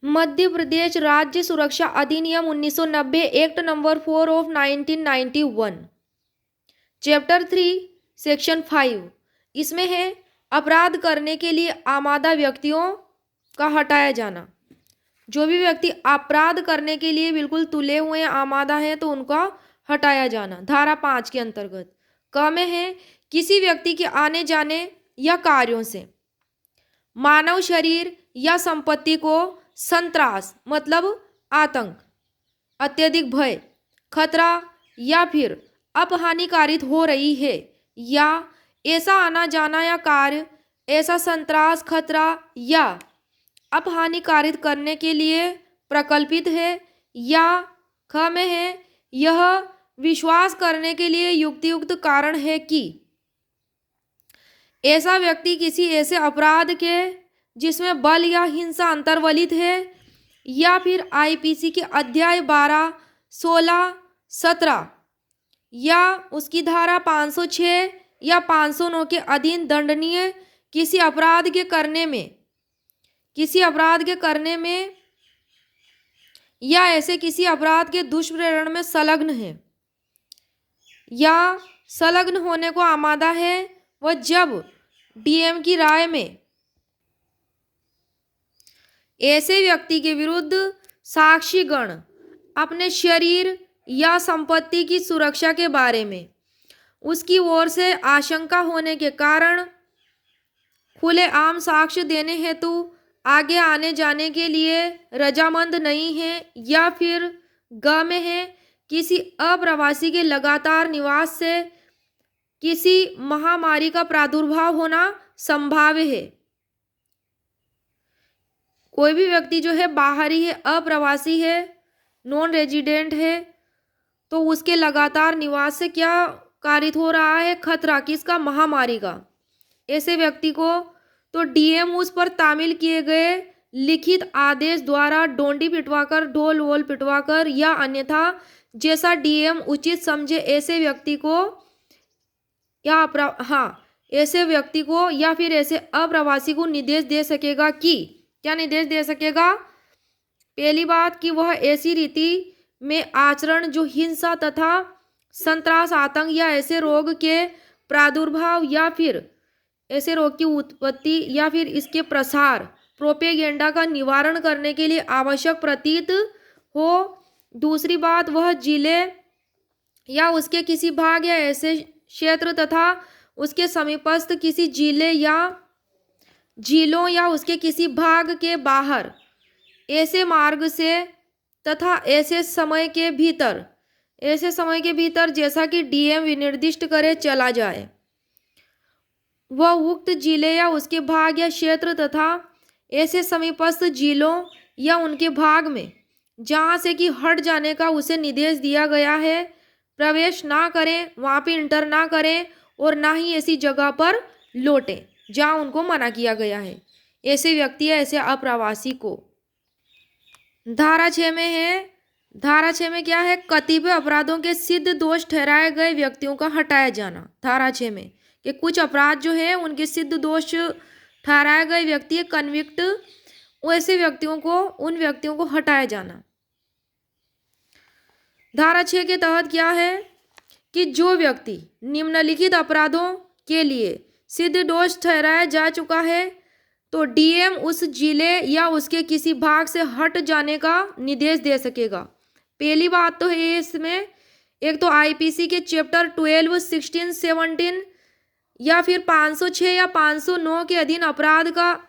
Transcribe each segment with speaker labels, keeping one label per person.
Speaker 1: मध्य प्रदेश राज्य सुरक्षा अधिनियम 1990 act number 4 of 1991 chapter 3 section 5 इसमें है अपराध करने के लिए आमादा व्यक्तियों का हटाया जाना। जो भी व्यक्ति अपराध करने के लिए बिल्कुल तुले हुए आमादा है तो उनका हटाया जाना। धारा 5 के अंतर्गत क में है किसी व्यक्ति के आने जाने या कार्यों से मानव शरीर या संपत्ति को संत्रास मतलब आतंक, अत्यधिक भय, खतरा या फिर अपहानिकारित हो रही है या ऐसा आना जाना या कार्य ऐसा संत्रास, खतरा या अपहानिकारित करने के लिए प्रकल्पित है या ख में है यह विश्वास करने के लिए युक्तियुक्त कारण है कि ऐसा व्यक्ति किसी ऐसे अपराध के जिसमें बल या हिंसा अंतर्वलित है या फिर आईपीसी के अध्याय 12, 16, 17 या उसकी धारा 506 या 509 के अधीन दंडनीय किसी अपराध के करने में या ऐसे किसी अपराध के दुष्प्रेरण में संलग्न है या संलग्न होने को आमादा है, वह जब डीएम की राय में ऐसे व्यक्ति के विरुद्ध साक्षीगण अपने शरीर या संपत्ति की सुरक्षा के बारे में उसकी ओर से आशंका होने के कारण खुले आम साक्ष्य देने हेतु आगे आने जाने के लिए रजामंद नहीं है या फिर ग में है किसी अप्रवासी के लगातार निवास से किसी महामारी का प्रादुर्भाव होना संभाव्य है। कोई भी व्यक्ति जो है बाहरी है, अप्रवासी है, नॉन रेजिडेंट है, तो उसके लगातार निवास से क्या कारित हो रहा है? खतरा। किसका? महामारी का। ऐसे व्यक्ति को तो डीएम उस पर तामील किए गए लिखित आदेश द्वारा डोंडी पिटवाकर, ढोल वोल पिटवाकर या अन्यथा जैसा डीएम उचित समझे ऐसे व्यक्ति को या फिर ऐसे अप्रवासी को निर्देश दे सकेगा कि क्या निर्देश दे सकेगा? पहली बात कि वह ऐसी रीति में आचरण जो हिंसा तथा संत्रास, आतंक या ऐसे रोग के प्रादुर्भाव या फिर ऐसे रोग की उत्पत्ति या फिर इसके प्रसार, प्रोपेगेंडा का निवारण करने के लिए आवश्यक प्रतीत हो। दूसरी बात, वह जिले या उसके किसी भाग या ऐसे क्षेत्र तथा उसके समीपस्थ किसी जिले या झीलों या उसके किसी भाग के बाहर ऐसे मार्ग से तथा ऐसे समय के भीतर जैसा कि डीएम विनिर्दिष्ट करे चला जाए। वह उक्त जिले या उसके भाग या क्षेत्र तथा ऐसे समीपस्थ जिलों या उनके भाग में जहाँ से कि हट जाने का उसे निर्देश दिया गया है प्रवेश ना करें, वहाँ पे इंटर ना करें और ना ही ऐसी जगह पर लौटें जहाँ उनको मना किया गया है। ऐसे व्यक्ति या ऐसे अप्रवासी को धारा 6 में है। धारा 6 में क्या है? कतिपय अपराधों के सिद्ध दोष ठहराए गए व्यक्तियों का हटाया जाना। धारा 6 में कि कुछ अपराध जो है उनके सिद्ध दोष ठहराए गए व्यक्ति कन्विक्ट, ऐसे व्यक्तियों को, उन व्यक्तियों को हटाया जाना। धारा 6 के तहत क्या है कि जो व्यक्ति निम्नलिखित अपराधों के लिए सिद्ध दोष ठहराया जा चुका है तो डीएम उस जिले या उसके किसी भाग से हट जाने का निर्देश दे सकेगा। पहली बात तो है इसमें, एक तो आईपीसी के चैप्टर 12, 16, 17 या फिर 506 या 509 के अधीन अपराध का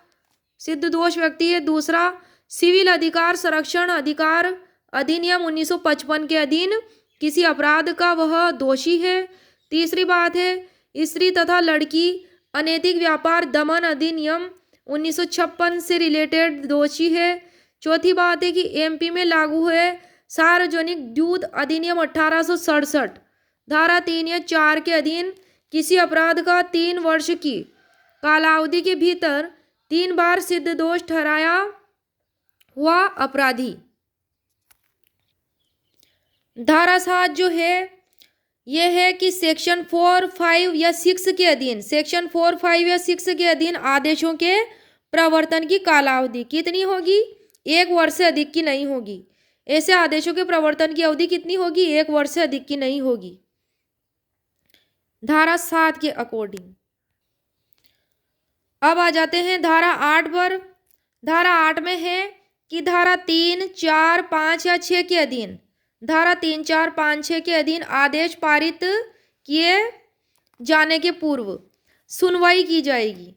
Speaker 1: सिद्ध दोष व्यक्ति है। दूसरा, सिविल अधिकार संरक्षण अधिकार अधिनियम 1955 के अधीन किसी अपराध का वह दोषी है। तीसरी बात है, स्त्री तथा लड़की अनैतिक व्यापार दमन अधिनियम 1956 से रिलेटेड दोषी है। चौथी बात है कि एमपी में लागू है सार्वजनिक दूध अधिनियम 1867 धारा 3 या 4 के अधीन किसी अपराध का 3 वर्ष की कालावधि के भीतर 3 बार सिद्ध दोष ठहराया हुआ अपराधी। धारा 7 जो है यह है कि सेक्शन 4, 5 या 6 के अधीन, सेक्शन 4, 5 या 6 के अधीन आदेशों के प्रवर्तन की कालावधि कितनी होगी? 1 वर्ष से अधिक की नहीं होगी। ऐसे आदेशों के प्रवर्तन की अवधि कितनी होगी? 1 वर्ष से अधिक की नहीं होगी, धारा 7 के अकॉर्डिंग। अब आ जाते हैं धारा 8 पर। धारा 8 में है कि धारा 3, 4, 5 या 6 के अधीन, धारा 3, 4, 5, 6 के अधीन आदेश पारित किए जाने के पूर्व सुनवाई की जाएगी।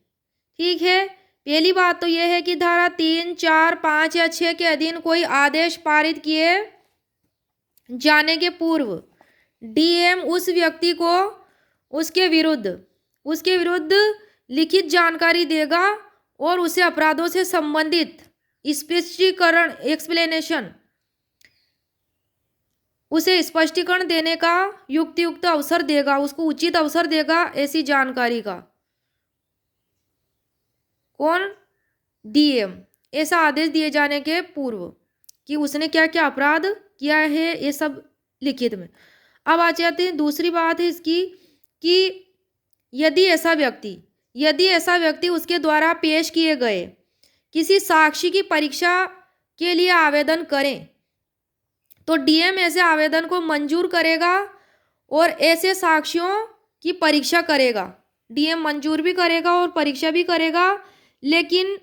Speaker 1: ठीक है, पहली बात तो यह है कि धारा 3, 4, 5 या 6 के अधीन कोई आदेश पारित किए जाने के पूर्व डीएम उस व्यक्ति को उसके विरुद्ध लिखित जानकारी देगा और उसे अपराधों से संबंधित स्पष्टीकरण उसे स्पष्टीकरण देने का युक्त अवसर देगा, उसको उचित अवसर देगा ऐसी जानकारी का। कौन? डीएम। ऐसा आदेश दिए जाने के पूर्व कि उसने क्या क्या अपराध किया है, ये सब लिखित में। अब आ जाते हैं दूसरी बात है इसकी कि यदि ऐसा व्यक्ति उसके द्वारा पेश किए गए किसी साक्षी की परीक्षा के लिए आवेदन करें तो डीएम ऐसे आवेदन को मंजूर करेगा और ऐसे साक्ष्यों की परीक्षा करेगा। डीएम मंजूर भी करेगा और परीक्षा भी करेगा, लेकिन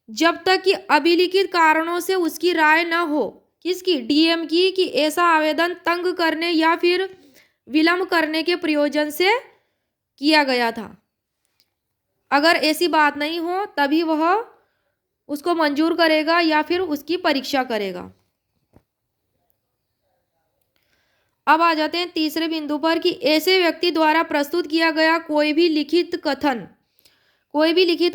Speaker 1: जब तक कि अभिलिखित कारणों से उसकी राय न हो, किसकी? डीएम की, कि ऐसा आवेदन तंग करने या फिर विलंब करने के प्रयोजन से किया गया था। अगर ऐसी बात नहीं हो तभी वह उसको मंजूर करेगा या फिर उसकी परीक्षा करेगा। अब आ जाते हैं तीसरे बिंदु पर कि ऐसे व्यक्ति द्वारा प्रस्तुत किया गया कोई भी लिखित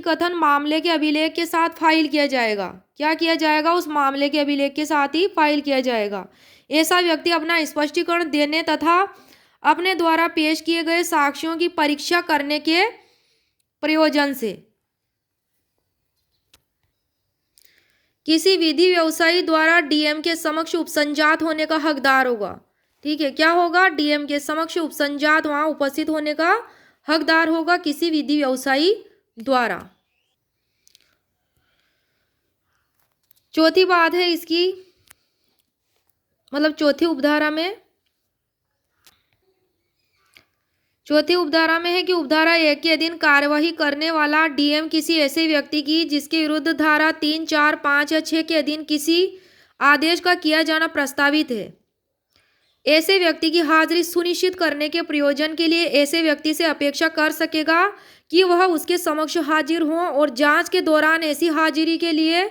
Speaker 1: कथन मामले के अभिलेख के साथ फाइल किया जाएगा। क्या किया जाएगा? उस मामले के अभिलेख के साथ ही फाइल किया जाएगा। ऐसा व्यक्ति अपना स्पष्टीकरण देने तथा अपने द्वारा पेश किए गए साक्ष्यों की परीक्षा करने के प्रयोजन से किसी विधि व्यवसायी द्वारा डीएम के समक्ष उपसंजात होने का हकदार होगा। ठीक है, क्या होगा? डीएम के समक्ष उपसंजात, वहां उपस्थित होने का हकदार होगा किसी विधि व्यवसायी द्वारा। चौथी बात है इसकी, मतलब चौथी उपधारा में है कि उपधारा 1 के अधीन कार्यवाही करने वाला डीएम किसी ऐसे व्यक्ति की जिसके विरुद्ध धारा 3, 4, 5 या 6 के अधीन किसी आदेश का किया जाना प्रस्तावित है, ऐसे व्यक्ति की हाजिरी सुनिश्चित करने के प्रयोजन के लिए ऐसे व्यक्ति से अपेक्षा कर सकेगा कि वह उसके समक्ष हाजिर हो और जांच के दौरान ऐसी हाजिरी के लिए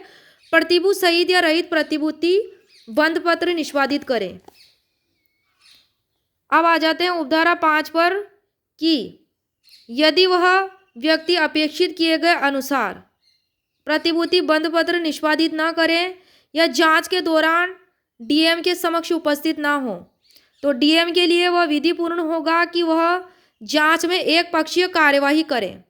Speaker 1: प्रतिभूत सहित या रहित प्रतिभूति बंध पत्र निष्पादित करें। अब आ जाते हैं उपधारा 5 पर कि यदि वह व्यक्ति अपेक्षित किए गए अनुसार प्रतिभूति बंध पत्र निष्पादित न करें या जांच के दौरान डीएम के समक्ष उपस्थित न हो तो डीएम के लिए वह विधिपूर्ण होगा कि वह जांच में एक पक्षीय कार्यवाही करे।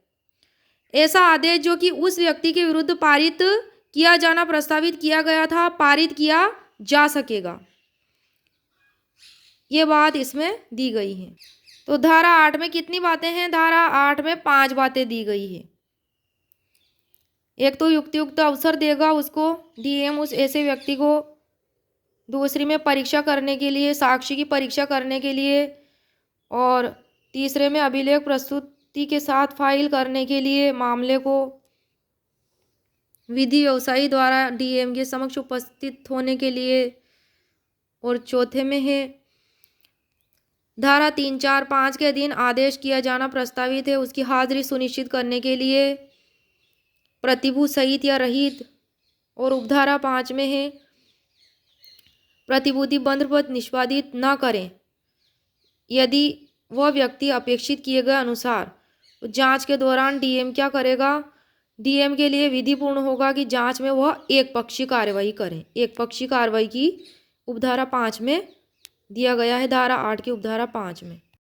Speaker 1: ऐसा आदेश जो कि उस व्यक्ति के विरुद्ध पारित किया जाना प्रस्तावित किया गया था, पारित किया जा सकेगा। ये बात इसमें दी गई है। तो धारा 8 में कितनी बातें हैं? धारा 8 में 5 बातें दी गई है। एक तो युक्त अवसर देगा उसको डीएम उस ऐसे व्यक्ति को, दूसरी में परीक्षा करने के लिए, साक्षी की परीक्षा करने के लिए, और तीसरे में अभिलेख प्रस्तुति के साथ फाइल करने के लिए मामले को विधि व्यवसायी द्वारा डीएम के समक्ष उपस्थित होने के लिए, और चौथे में है धारा 3, 4, 5 के अधीन आदेश किया जाना प्रस्तावित है उसकी हाजिरी सुनिश्चित करने के लिए प्रतिभूत सहित या रहित, और उपधारा 5 में है प्रतिभूति बंध पत्र निष्पादित न करें यदि वह व्यक्ति अपेक्षित किए गए अनुसार। तो जांच के दौरान डीएम क्या करेगा? डीएम के लिए विधिपूर्ण होगा कि जांच में वह एक पक्षीय कार्रवाई करें। एक पक्षीय कार्रवाई की उपधारा 5 में दिया गया है, धारा 8 की उपधारा 5 में।